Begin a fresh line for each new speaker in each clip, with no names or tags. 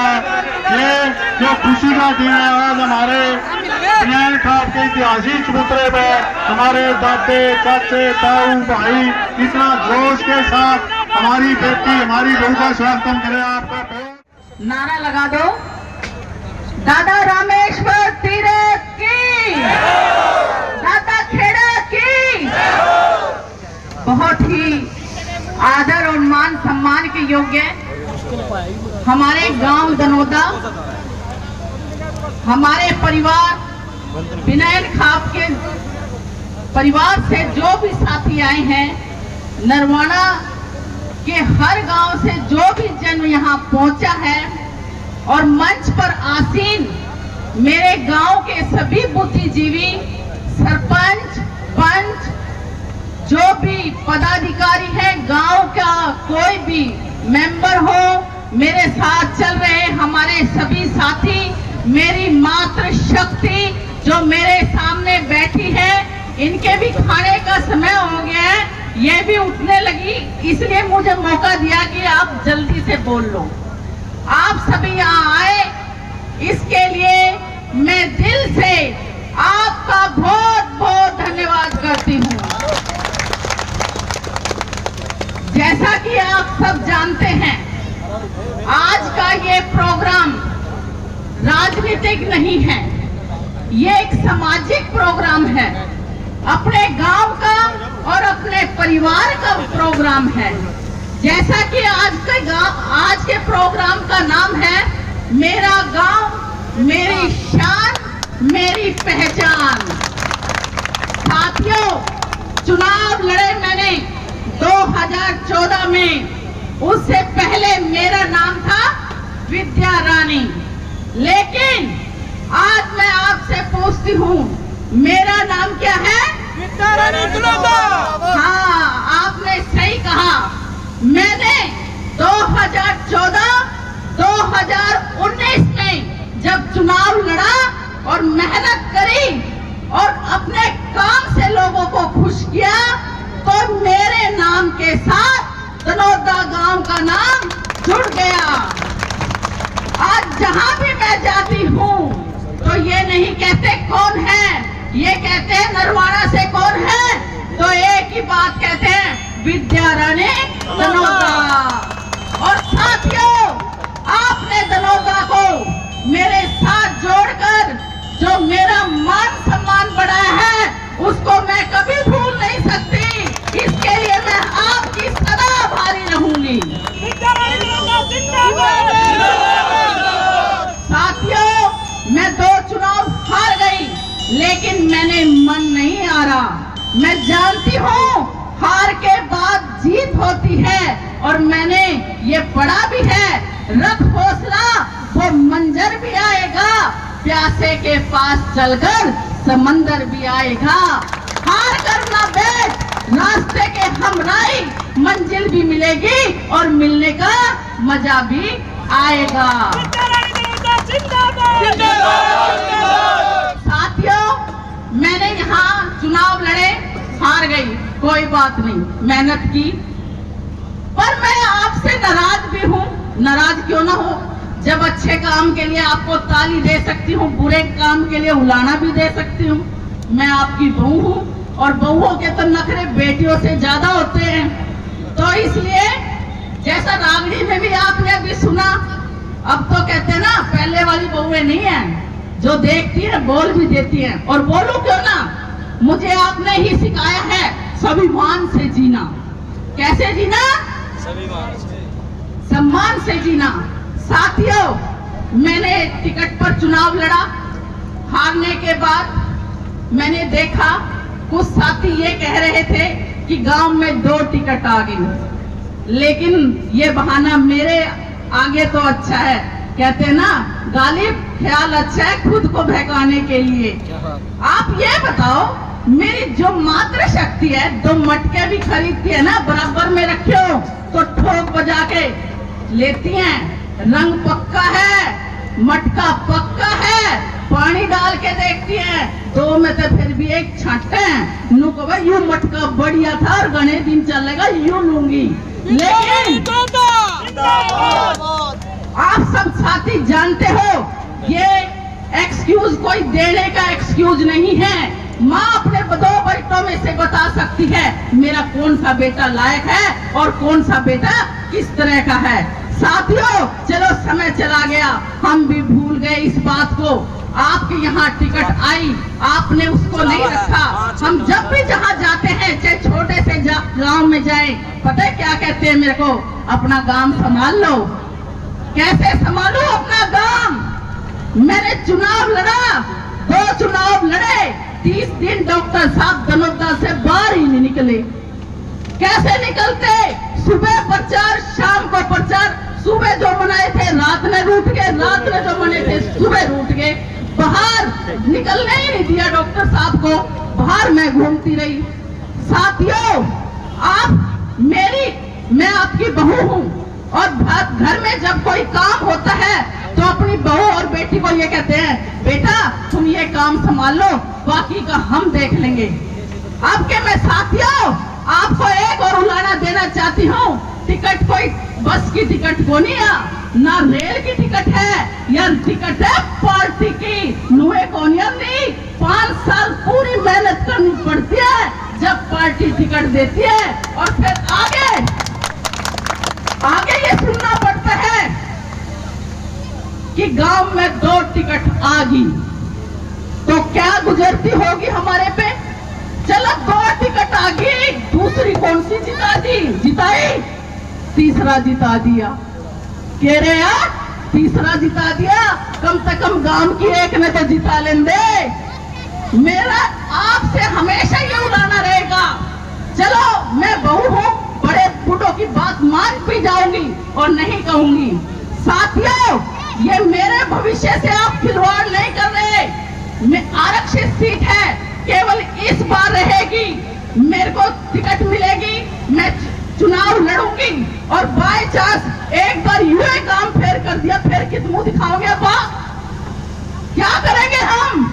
है। ये जो खुशी का दिन है, आज हमारे बिनैन खाप के ऐतिहासिक चबूतरे पे हमारे दादे चाचे ताऊ भाई इतना जोश के साथ हमारी बेटी हमारी बहू का स्वागत करें। आपका
नारा लगा दो, दादा रामेश्वर तीरथ की, दादा खेड़ा की। बहुत ही आदर और मान सम्मान के योग्य हमारे गांव दनोदा, हमारे परिवार बिनैन खाप के परिवार से जो भी साथी आए हैं, नरवाना के हर गांव से जो भी जन यहाँ पहुंचा है, और मंच पर आसीन मेरे गांव के सभी बुद्धिजीवी, सरपंच, पंच, जो भी पदाधिकारी है, गांव का कोई भी मेंबर हो, मेरे साथ चल रहे हमारे सभी साथी, मेरी मातृ शक्ति जो मेरे सामने बैठी है, इनके भी खाने का समय हो गया है, ये भी उठने लगी, इसलिए मुझे मौका दिया कि आप जल्दी से बोल लो। आप सभी यहाँ आए, इसके लिए मैं दिल से आपका बहुत बहुत धन्यवाद करती हूँ। जैसा कि आप सब जानते हैं, आज का ये प्रोग्राम राजनीतिक नहीं है, ये एक सामाजिक प्रोग्राम है, अपने गांव का और अपने परिवार का प्रोग्राम है। जैसा कि आज के प्रोग्राम का नाम है मेरा गांव मेरी शान मेरी पहचान। साथियों, चुनाव लड़े मैंने 2014 में, उससे पहले मेरा नाम था विद्या रानी, लेकिन आज मैं आपसे पूछती हूँ, मेरा नाम क्या है? विद्या रानी दनोदा। हाँ, आपने सही कहा। मैंने 2014-2019 में जब चुनाव लड़ा और मेहनत करी और अपने काम से लोगों को खुश किया, तो मेरे नाम के साथ दनोदा गांव का नाम जुड़ गया। आज जहां भी मैं जाती हूँ तो ये नहीं कहते कौन है, ये कहते हैं नरवाना से कौन है, तो एक ही बात कहते हैं, विद्या रानी दनोदा। और साथियों, आपने दनोदा को मेरे साथ जोड़कर जो मेरा मान सम्मान बढ़ाया है, उसको मैं कभी भूल नहीं सकती। इसके लिए मैं आपकी सदा आभारी रहूंगी। साथियों, मैं 2 चुनाव हार गई, लेकिन मैंने मन नहीं हारा। मैं जानती हूँ हार के बाद जीत होती है, और मैंने ये पढ़ा भी है, रख हौसला वो मंजर भी आएगा, प्यासे के पास चलकर समंदर भी आएगा। हार करना बैठ, रास्ते के हमराही, मंजिल भी मिलेगी और मिलने का मजा भी आएगा। साथियों, मैंने यहाँ चुनाव लड़े, हार गई, कोई बात नहीं, मेहनत की, पर मैं आपसे नाराज भी हूँ। नाराज क्यों ना हो, जब अच्छे काम के लिए आपको ताली दे सकती हूँ, बुरे काम के लिए उलाना भी दे सकती हूँ। मैं आपकी बहू हूँ, और बहुओं के तो नखरे बेटियों से ज्यादा होते हैं, तो इसलिए जैसा रागड़ी में भी आपने अभी सुना, अब तो कहते हैं ना, पहले वाली बहुएं नहीं है, जो देखती है बोल भी देती है। और बोलूं क्यों ना, मुझे आपने ही सिखाया है स्वाभिमान से जीना। कैसे जीना? सम्मान से जीना। साथियों, मैंने टिकट पर चुनाव लड़ा, हारने के बाद मैंने देखा कुछ साथी ये कह रहे थे कि गांव में 2 टिकट आ गई, लेकिन ये बहाना मेरे आगे तो अच्छा है। कहते हैं ना, गालिब ख्याल अच्छा है खुद को बहकाने के लिए। आप ये बताओ, मेरी जो मात्र शक्ति है, 2 मटके भी खरीदती है ना, बराबर में रखे हो तो ठोक बजा के लेती हैं। रंग पक्का है, मटका पक्का है, पानी डाल के देखती हैं, 2 में तो फिर भी 1 छांटते हैं। नू को भाई, यूं मटका बढ़िया था और घने दिन चलेगा, यूं लूंगी। लेकिन आप सब साथी जानते हो ये एक्सक्यूज कोई देने का एक्सक्यूज नहीं है। माँ अपने 2 बेटों में से बता सकती है मेरा कौन सा बेटा लायक है और कौन सा बेटा किस तरह का है। साथियों, चलो समय चला गया, हम भी भूल गए इस बात को। आपके यहाँ टिकट आई, आपने उसको नहीं रखा। हम जब भी जहाँ जाते हैं, चाहे छोटे से गांव में जाएं, पता है क्या कहते हैं मेरे को? अपना गांव संभाल लो। कैसे संभालू अपना गांव? मैंने चुनाव लड़ा, 2 चुनाव लड़े, 30 दिन डॉक्टर साहब धनोदा से बाहर ही नहीं निकले। कैसे निकलते? सुबह प्रचार, शाम को प्रचार। सुबह जो मनाए थे रात में रूठ गए, रात में जो मनाए थे सुबह रूठ गए। बाहर निकलने ही नहीं दिया डॉक्टर साहब को, बाहर मैं घूमती रही। साथियों, मैं आपकी बहू हूँ और घर में जब कोई काम होता है तो अपनी बहू और बेटी को ये कहते हैं बेटा तुम ये काम संभाल लो, बाकी का हम देख लेंगे। आपके मैं साथियों आपको एक और उलाना देना चाहती हूँ, टिकट कोई बस की टिकट को नहीं ना रेल की टिकट है, यह टिकट है पार्टी की। नुए कौनियम नहीं, 5 साल पूरी मेहनत करनी पड़ती है जब पार्टी टिकट देती है। और फिर आगे ये सुनना पड़ता है कि गांव में 2 टिकट आ गई तो क्या गुजरती होगी हमारे पे। चलो 2 टिकट आ गई, दूसरी कौन सी जिताई? तीसरा जिता दिया। कह रहे यार तीसरा जिता दिया, कम से कम गांव की एक ने तो जिता लेंदे। मेरा आपसे हमेशा ये उड़ाना रहेगा। चलो मैं बहू हूँ, बड़े बूढ़ों की बात मान भी जाऊंगी और नहीं कहूंगी। साथियों, ये मेरे भविष्य से आप खिलवाड़ नहीं कर रहे। मैं आरक्षित सीट है, केवल इस बार रहेगी, मेरे को टिकट मिलेगी, मैं चुनाव लड़ूंगी और बाय चांस एक बार यूं काम फेर कर दिया, फिर किस मुंह दिखाओगे? क्या करेंगे हम?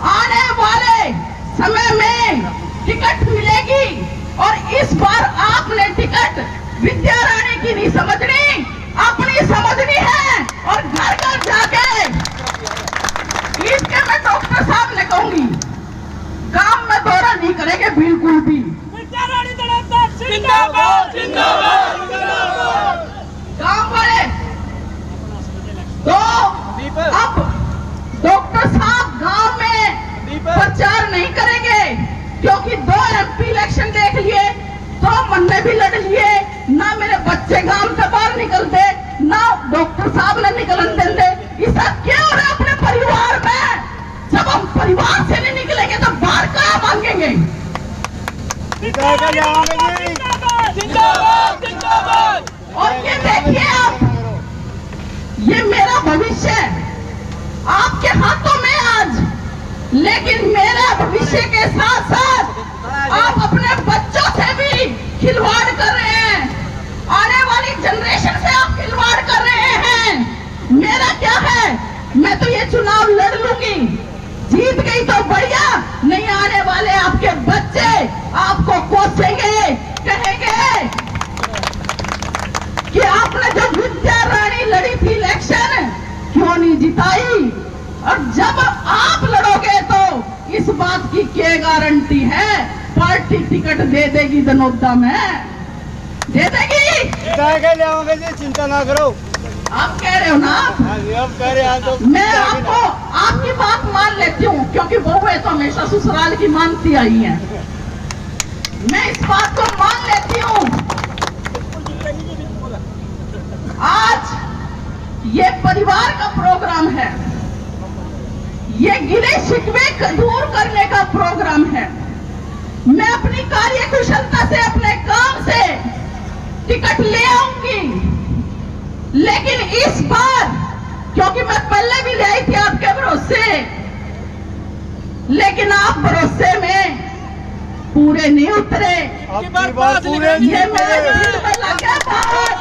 आने वाले समय में टिकट मिलेगी और इस बार आपने टिकट विद्या रानी की नहीं समझनी, अपनी समझनी है। और घर घर जाके इसके मैं डॉक्टर साहब ने कहूंगी गांव में दौरा नहीं करेंगे बिल्कुल भी। गांव वाले तो अब डॉक्टर साहब गांव में प्रचार नहीं करेंगे क्योंकि 2 MP इलेक्शन देख लिए, 2 मन्ने भी लड़ लिए, ना मेरे बच्चे गांव से बाहर निकलते, ना डॉक्टर साहब ने निकलन देते। ऐसा क्या हो रहा है अपने परिवार में? जब हम परिवार से नहीं निकलेंगे तो बाहर कहाँ मांगेंगे? और ये देखिए आप, ये मेरा भविष्य आपके हाथों में आज, लेकिन मेरे भविष्य के साथ साथ आप अपने बच्चों से भी खिलवाड़ कर रहे हैं, आने वाली जनरेशन से आप खिलवाड़ कर रहे हैं। मेरा क्या है, मैं तो ये चुनाव लड़ लूंगी, जीत गई तो बढ़िया, नहीं आने वाले आपके बच्चे आपको कोसेंगे, कहेंगे कि आपने जो विद्या रानी लड़ी थी इलेक्शन क्यों नहीं जिताई। और जब आप लड़ोगे तो इस बात की क्या गारंटी है पार्टी टिकट दे देगी धनोदा में? दे देगी?
ले आओगे जी, चिंता ना करो।
आप कह रहे हो ना?
अब कह रहे हैं तो
मैं आपको आपकी बात मान लेती हूँ क्योंकि बहुएं तो हमेशा ससुराल की मानती आई हैं। मैं इस बात को मान लेती हूँ। आज ये परिवार का प्रोग्राम है, ये गिले शिकवे दूर करने का प्रोग्राम है। मैं अपनी कार्य कुशलता से अपने काम से टिकट ले आऊंगी, लेकिन इस बार क्योंकि मैं पहले भी ले आई थी आपके भरोसे, लेकिन आप भरोसे में पूरे नहीं उतरे। ये मेरे दिल में लगे बात,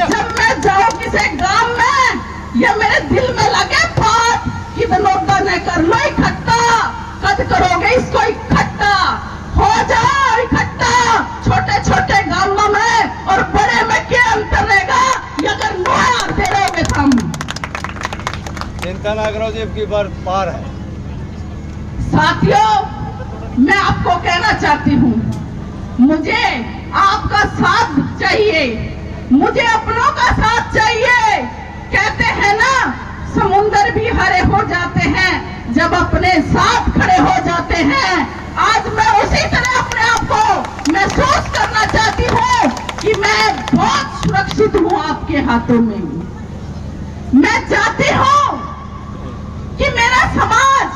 जब मैं जाऊं किसी गांव में, ये मेरे दिल में लगे बात कि धनोदा ने कर लो इकट्ठा, कद करोगे इसको इकट्ठा, हो जाओ इकट्ठा छोटे छोटे गांवों में, और बड़े में क्या अंतर रहेगा अगर 9 आते रहोगे हम।
चिंता ना करो जी, अब की बार पार है।
साथियों, मैं आपको कहना चाहती हूँ, मुझे आपका साथ चाहिए, मुझे अपनों का साथ चाहिए। कहते हैं ना, समुंदर भी हरे हो जाते हैं जब अपने साथ खड़े हो जाते हैं। आज मैं उसी तरह अपने आप को महसूस करना चाहती हूँ कि मैं बहुत सुरक्षित हूँ आपके हाथों में। मैं चाहती हूँ कि मेरा समाज,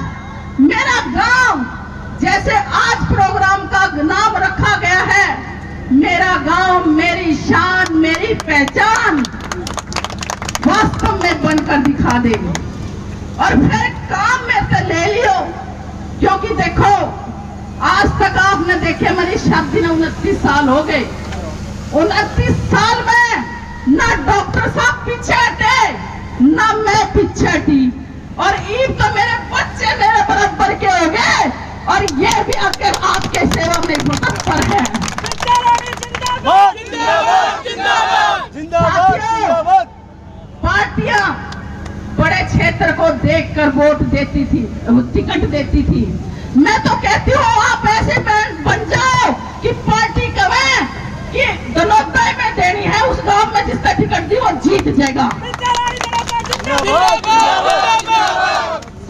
मेरा गांव, जैसे आज प्रोग्राम का नाम रखा गया है, मेरा गांव मेरी शान, मेरी पहचान वास्तव में बनकर दिखा दे। और फिर काम में से ले लियो, क्योंकि देखो आज तक आपने देखे मेरी शादी में 29 साल हो गए। 29 साल में ना डॉक्टर साहब पीछे हटे, ना मैं पीछे हटी, और ईब तो मेरे बच्चे मेरे बराबर के हो गए, और ये भी आपके सेवा में तत्पर है। पार्टियां बड़े क्षेत्र को देखकर वोट देती थी, टिकट देती थी। मैं तो कहती हूँ आप ऐसे बन जाओ कि पार्टी कहे कि दनौदा में देनी है, उस गांव में जिसका टिकट दी वो जीत जाएगा।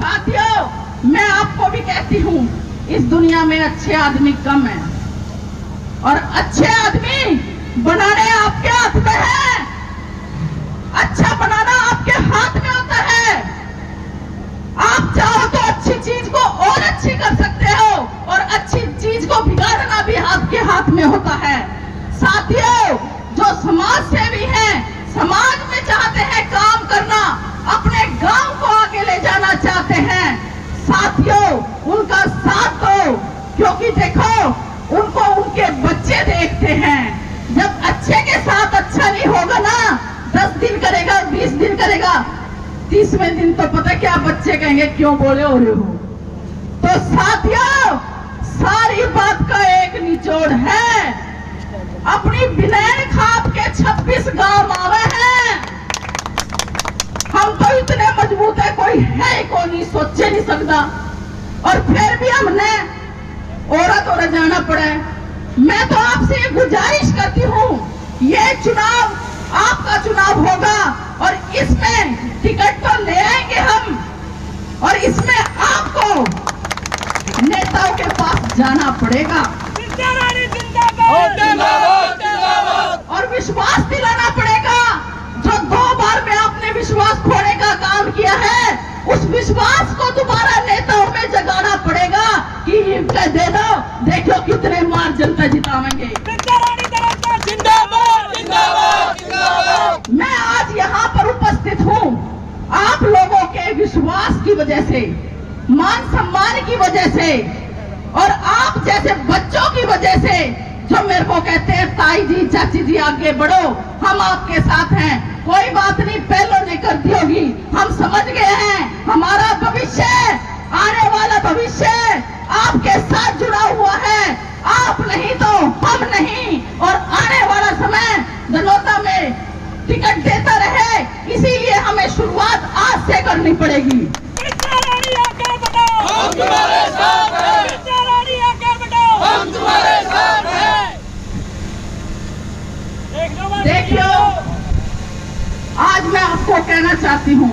साथियों, मैं आपको भी कहती हूँ, इस दुनिया में अच्छे आदमी कम है, और अच्छे आदमी बनाने आपके हाथ में है। अच्छा बनाना आपके हाथ में होता है। आप चाहो तो अच्छी चीज को और अच्छी कर सकते हो, और अच्छी चीज को बिगाड़ना भी आपके हाथ में होता है। साथियों, जो समाज सेवी हैं, समाज में चाहते हैं काम करना, अपने गांव को आगे ले जाना चाहते हैं, साथियों उनका साथ दो, क्योंकि देखो उनको उनके बच्चे देखते हैं। जब अच्छे के साथ अच्छा नहीं होगा ना, 10 दिन करेगा, 20 दिन करेगा, 30वें दिन तो पता क्या बच्चे कहेंगे, क्यों बोले हो रहे हो। तो साथियों, सारी बात का एक निचोड़ है, अपनी बिनैन खाप के 26 गांव आवे हैं। हम तो इतने मजबूत है, कोई है को नहीं, सोचे नहीं सकता, और फिर भी हमने औरत जाना पड़ा है। मैं तो आपसे ये गुजारिश करती हूँ, ये चुनाव आपका चुनाव होगा, और इसमें टिकट तो ले आएंगे हम, और इसमें आपको नेताओं के पास जाना पड़ेगा और विश्वास दिलाना पड़ेगा। जो 2 बार में आपने विश्वास खोने का काम किया है, उस विश्वास को दोबारा नेताओं में जगाना पड़ेगा कि इनका दे दो, देखो कितने मार जनता जितावेंगे। मैं आज यहाँ पर उपस्थित हूँ आप लोगों के विश्वास की वजह से, मान सम्मान की वजह से, और आप जैसे बच्चों की वजह से, जो मेरे को कहते हैं ताई जी, चाची जी आगे बढ़ो, हम आपके साथ हैं। कोई बात नहीं, पहले ने कर दी होगी, हम समझ गए हैं। हमारा भविष्य, आने वाला भविष्य आपके साथ जुड़ा हुआ है, आप नहीं तो हम नहीं, और आने वाला समय दनौदा में टिकट देता रहे, इसीलिए हमें शुरुआत आज से करनी पड़ेगी।
हम तुम्हारे साथ हैं। हम तुम्हारे साथ हैं।
देखियो, आज मैं आपको कहना चाहती हूँ,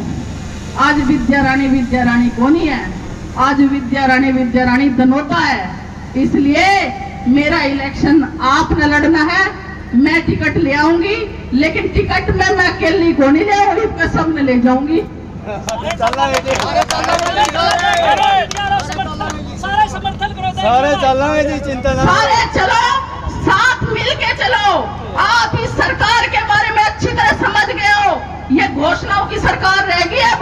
आज विद्या रानी कौन है, आज विद्या रानी दनौदा है। इसलिए मेरा इलेक्शन आपने लड़ना है, मैं टिकट ले आऊंगी, लेकिन टिकट में मैं अकेली को नहीं ले आऊंगी, सबने ले जाऊंगी।
सारे चलेंगे जी, चिंता ना,
सारे चलो, साथ मिल के चलो। आप इस सरकार के बारे में अच्छी तरह समझ गए हो, ये घोषणाओं की सरकार रहेगी। अब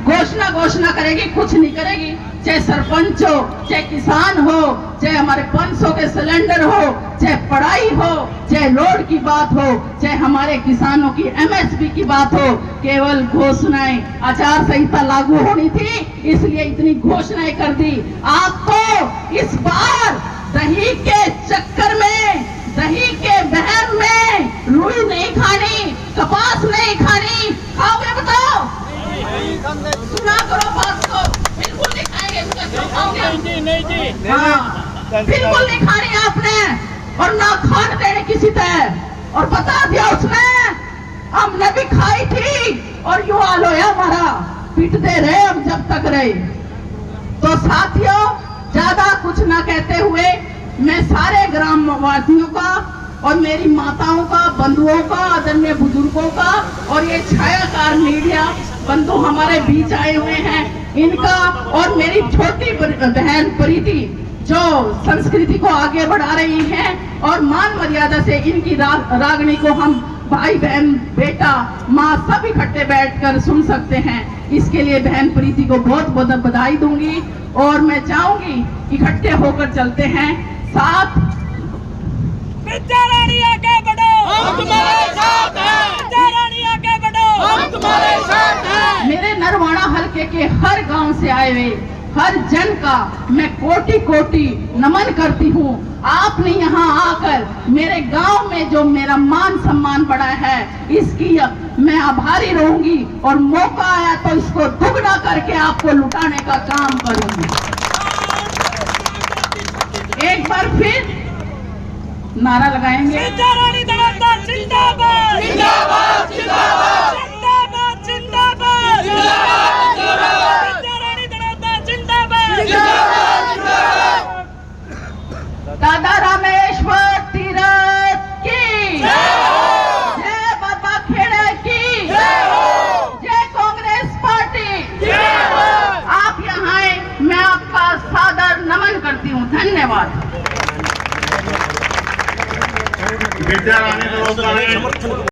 घोषणा करेगी, कुछ नहीं करेगी। चाहे सरपंच हो, चाहे किसान हो, चाहे हमारे 500 के सिलेंडर हो, चाहे पढ़ाई हो, चाहे रोड की बात हो, चाहे हमारे किसानों की MSP की बात हो, केवल घोषणाएं, आचार संहिता लागू होनी थी, इसलिए इतनी घोषणाएं कर दी। आपको इस बार दही के चक्कर में, दही के बहन में रुई नहीं खानी, कपास नहीं खानी। खाओगे बताओ? सुना करो।
नहीं जी
हाँ, बिल्कुल नहीं खानी आपने और ना खाने देने किसी तरह। और बता दिया उसने हमने भी खाई थी और यू हाल होया हमारा, पीटते रहे हम जब तक रहे। तो साथियों, ज्यादा कुछ ना कहते हुए मैं सारे ग्राम वासियों का और मेरी माताओं का, बंधुओं का, आदरणीय बुजुर्गों का और ये छायाकार मीडिया बंधु हमारे बीच आए हुए हैं, इनका और मेरी छोटी बहन प्रीति जो संस्कृति को आगे बढ़ा रही हैं और मान मर्यादा से इनकी रागनी को हम भाई बहन बेटा माँ सब इकट्ठे बैठकर सुन सकते हैं। इसके लिए बहन प्रीति को बहुत बहुत बधाई दूंगी और मैं चाहूंगी इकट्ठे होकर चलते हैं साथ।
विद्या रानी आगे बढ़ो, हम तुम्हारे साथ हैं। विद्या रानी आगे बढ़ो, हम तुम्हारे साथ हैं।
मेरे नरवाड़ा हलके के हर गांव से आए हुए हर जन का मैं कोटि कोटि नमन करती हूँ। आपने यहाँ आकर मेरे गांव में जो मेरा मान सम्मान बढ़ा है इसकी मैं आभारी रहूंगी और मौका आया तो इसको दुगना करके आपको लुटाने का काम करूंगी। एक बार फिर नारा लगाएंगे,
विद्या रानी धड़ाधड़ जिंदाबाद, जिंदाबाद, जिंदाबाद, जिंदाबाद, जिंदाबाद, जिंदाबाद, विद्या रानी धड़ाधड़ जिंदाबाद, जिंदाबाद, जिंदाबाद।
दादा रामेश्वर तीरथ की जय, बाबा खेड़े की जय, कांग्रेस पार्टी। आप यहाँ आए, मैं आपका सादर नमन करती हूँ। धन्यवाद।
विद्या रानी